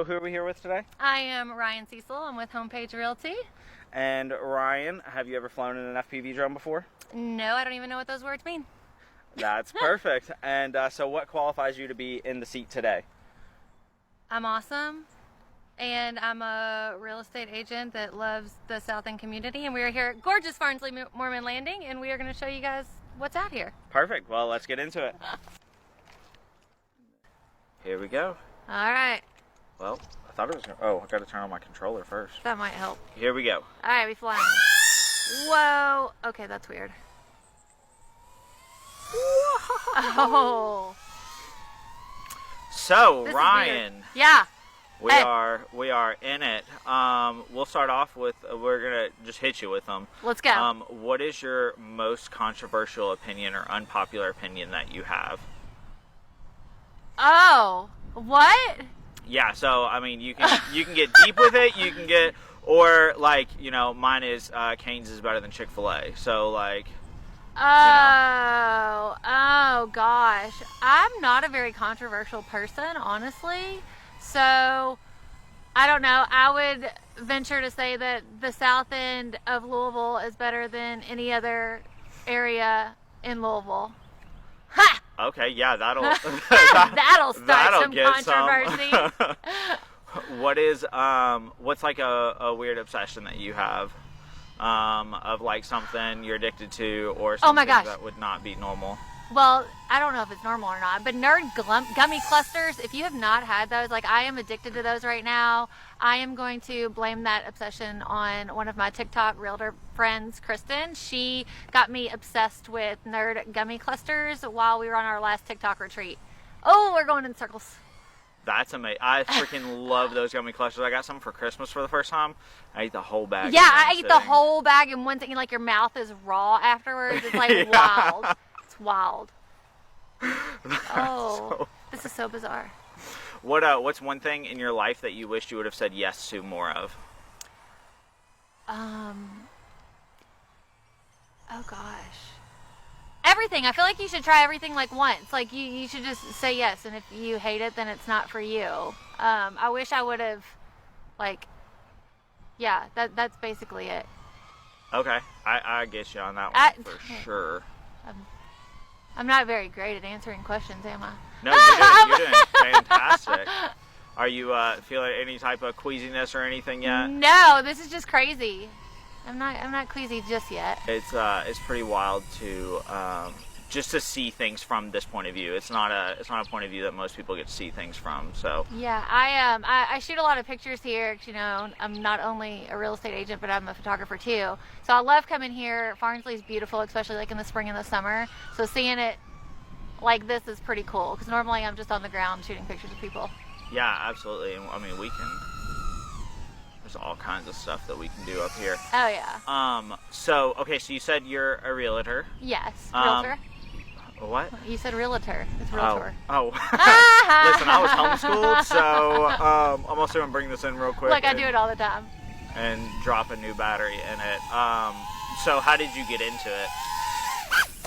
Who are we here with today? I am RyanCecil. I'm with Homepage Realty. And Ryan, have you ever flown in an FPV drone before? No, I don't even know what those words mean. That's perfect. And so what qualifies you to be in the seat today? I'm awesome, and I'm a real estate agent that loves the South End community, and we are here at gorgeous Farnsley Moremen Landing, and we are going to show you guys what's out here. Perfect. Well, let's get into it. Here we go. All right. Well, I thought it was... Oh, I got to turn on my controller first. That might help. Here we go. All right, we flying. Whoa. Okay, that's weird. Oh. So, This Ryan, is weird. Yeah. we Hey. are in it. We'll start off with, we're going to just hit you with them. Let's go. What is your most controversial opinion or unpopular opinion that you have? Oh. What? Yeah, so I mean, you can get deep with it. You can get, or like, you know, mine is Cane's is better than Chick-fil-A. So like, Oh, oh gosh. I'm not a very controversial person, honestly. So, I don't know. I would venture to say that the south end of Louisville is better than any other area in Louisville. Ha! okay, yeah, that'll That'll start that'll some get controversy. What is what's like a weird obsession that you have of like something you're addicted to or something Oh my gosh. that would not be normal? Well, I don't know if it's normal or not, but nerd gummy clusters, if you have not had those, like I am addicted to those right now. I am going to blame that obsession on one of my TikTok realtor friends, Kristen. She got me obsessed with nerd gummy clusters while we were on our last TikTok retreat. Oh, we're going in circles. That's amazing. I freaking love those gummy clusters. I got some for Christmas for the first time. I ate the whole bag. Yeah, I ate the whole bag in one thing. Like your mouth is raw afterwards. It's like Yeah. wild. It's wild. Oh, this is so bizarre. What's one thing in your life that you wished you would have said yes to more of? Oh gosh. Everything. I feel like you should try everything like once. Like you should just say yes, and if you hate it, then it's not for you. I wish I would have, like, yeah, that's basically it. Okay, I get you on that one for sure. I'm not very great at answering questions, am I? No, you're doing fantastic. Are you feeling any type of queasiness or anything yet? No, this is just crazy. I'm not queasy just yet. It's pretty wild to just to see things from this point of view. It's not a point of view that most people get to see things from. So yeah, I shoot a lot of pictures here. 'Cause, you know, I'm not only a real estate agent, but I'm a photographer too. So I love coming here. Farnsley's beautiful, especially like in the spring and the summer. So seeing it like this is pretty cool. Because normally I'm just on the ground shooting pictures of people. yeah, absolutely. I mean, there's all kinds of stuff that we can do up here. Oh yeah. So okay, so you said you're a realtor. Yes. Realtor. What? You said realtor. It's realtor. Oh. Listen, I was homeschooled, so I'm also gonna bring this in real quick. Look, I do it all the time. And drop a new battery in it. So how did you get into it?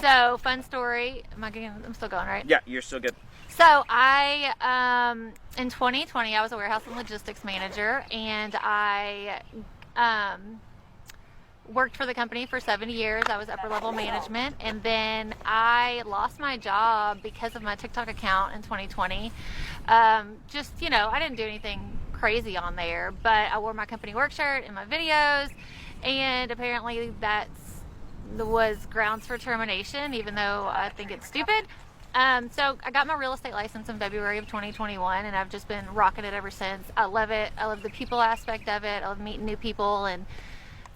So fun story. I'm still going, right? Yeah, you're still good. So I, in 2020, I was a warehouse and logistics manager, and I worked for the company for 7 years. I was upper level management, and then I lost my job because of my TikTok account in 2020. Just, you know, I didn't do anything crazy on there, but I wore my company work shirt in my videos, and apparently that was grounds for termination, even though I think it's stupid. So I got my real estate license in February of 2021, and I've just been rocking it ever since. I love it. I love the people aspect of it. I love meeting new people and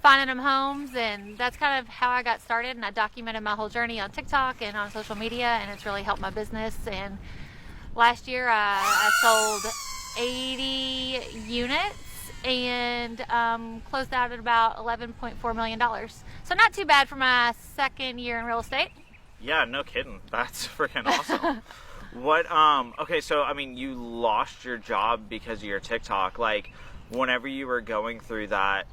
finding them homes, and that's kind of how I got started. And I documented my whole journey on TikTok and on social media, and it's really helped my business. And last year I sold 80 units and closed out at about $11.4 million. So not too bad for my second year in real estate. Yeah, no kidding. That's freaking awesome. Okay, so I mean, you lost your job because of your TikTok. Like, whenever you were going through that,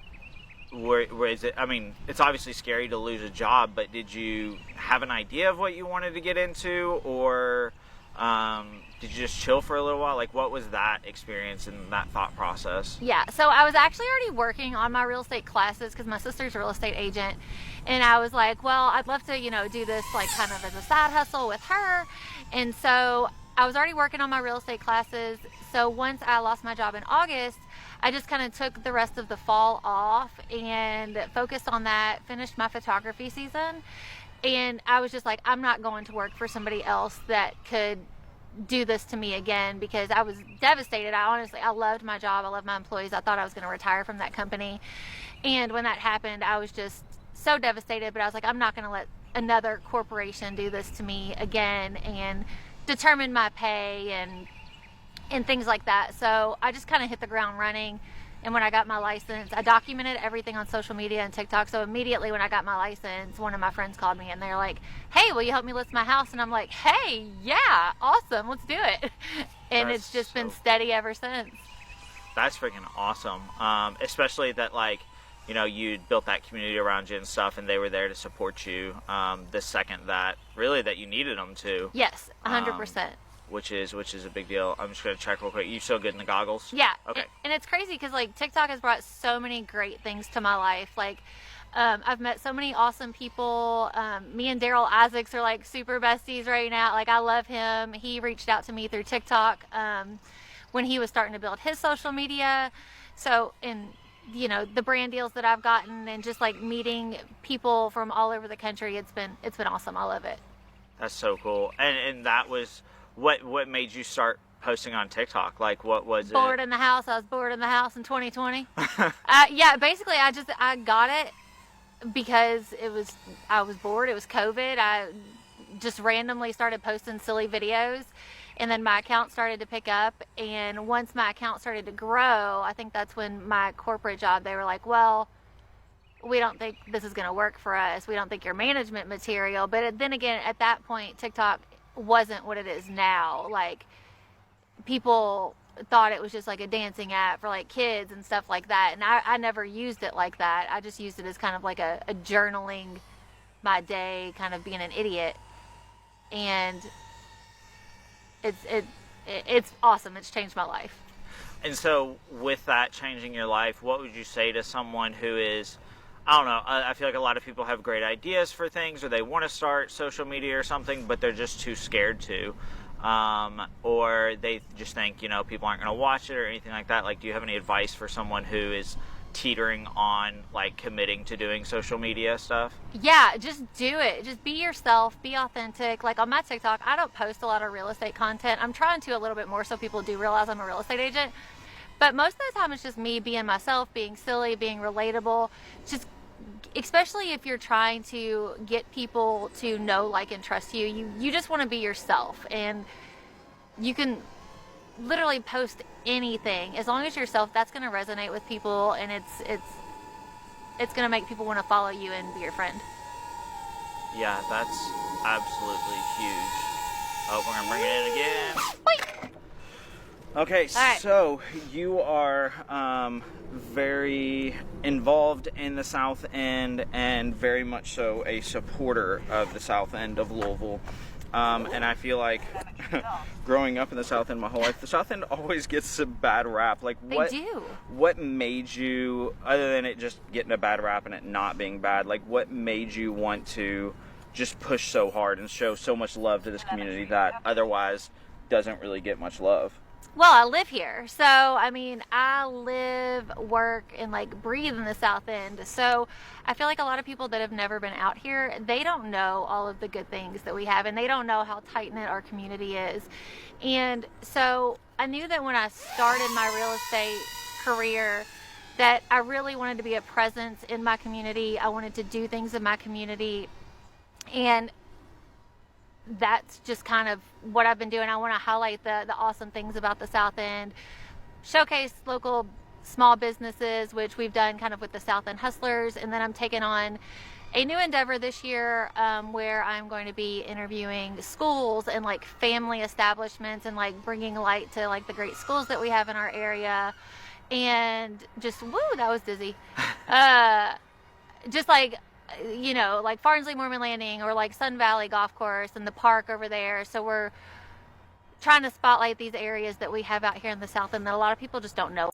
where is it? I mean, it's obviously scary to lose a job, but did you have an idea of what you wanted to get into, or Did you just chill for a little while? Like, what was that experience and that thought process? Yeah, so I was actually already working on my real estate classes because my sister's a real estate agent. And I was like, well, I'd love to, do this like kind of as a side hustle with her. And so I was already working on my real estate classes. So once I lost my job in August, I just kind of took the rest of the fall off and focused on that, finished my photography season. And I was just like, I'm not going to work for somebody else that could do this to me again, because I was devastated. I loved my job. I loved my employees. I thought I was going to retire from that company. And when that happened, I was just so devastated, but I was like, I'm not going to let another corporation do this to me again and determine my pay and things like that. So I just kind of hit the ground running. And when I got my license, I documented everything on social media and TikTok. So immediately when I got my license, one of my friends called me and they're like, hey, will you help me list my house? And I'm like, hey, yeah, awesome, let's do it. And it's just been steady ever since. That's freaking awesome. Especially that, like, you built that community around you and stuff, and they were there to support you the second that you needed them to. Yes, 100%. Which is a big deal. I'm just going to check real quick. You still good in the goggles? Yeah. Okay. And it's crazy because, like, TikTok has brought so many great things to my life. Like, I've met so many awesome people. Me and Daryl Isaacs are, like, super besties right now. Like, I love him. He reached out to me through TikTok when he was starting to build his social media. So, the brand deals that I've gotten and just, like, meeting people from all over the country, it's been awesome. I love it. That's so cool. And that was... What made you start posting on TikTok? Like, what was it? Bored in the house. I was bored in the house in 2020. Yeah, basically, I got it because I was bored. It was COVID. I just randomly started posting silly videos, and then my account started to pick up. And once my account started to grow, I think that's when my corporate job, they were like, well, we don't think this is going to work for us. We don't think you're management material. But then again, at that point, TikTok wasn't what it is now. Like, people thought it was just like a dancing app for like kids and stuff like that, and I never used it like that. I just used it as kind of like a journaling my day, kind of being an idiot. And it's awesome. It's changed my life. And so with that changing your life, what would you say to someone who is, I don't know, I feel like a lot of people have great ideas for things, or they want to start social media or something, but they're just too scared to. Or they just think, people aren't going to watch it or anything like that. Like, do you have any advice for someone who is teetering on, like, committing to doing social media stuff? Yeah, just do it. Just be yourself. Be authentic. Like, on my TikTok, I don't post a lot of real estate content. I'm trying to a little bit more so people do realize I'm a real estate agent. But most of the time, it's just me being myself, being silly, being relatable. Just, especially if you're trying to get people to know, like, and trust you, you just want to be yourself. And you can literally post anything as long as you're yourself. That's going to resonate with people, and it's going to make people want to follow you and be your friend. Yeah, that's absolutely huge. Oh, we're going to bring it in again. Wait. Okay, right. So you are very involved in the South End, and very much so a supporter of the South End of Louisville. And I feel like growing up in the South End my whole life, the South End always gets a bad rap. Like, what made you, other than it just getting a bad rap and it not being bad, like, what made you want to just push so hard and show so much love to this community that otherwise doesn't really get much love? Well, I live here. So, I mean, I live, work, and, like, breathe in the South End. So I feel like a lot of people that have never been out here, they don't know all of the good things that we have, and they don't know how tight-knit our community is. And so I knew that when I started my real estate career that I really wanted to be a presence in my community. I wanted to do things in my community. And that's just kind of what I've been doing. I want to highlight the awesome things about the South End, showcase local small businesses, which we've done kind of with the South End Hustlers. And then I'm taking on a new endeavor this year where I'm going to be interviewing schools and like family establishments and like bringing light to like the great schools that we have in our area. And just, woo, that was dizzy. Just like, you know, like Farnsley Moremen Landing or like Sun Valley Golf Course and the park over there. So we're trying to spotlight these areas that we have out here in the South and that a lot of people just don't know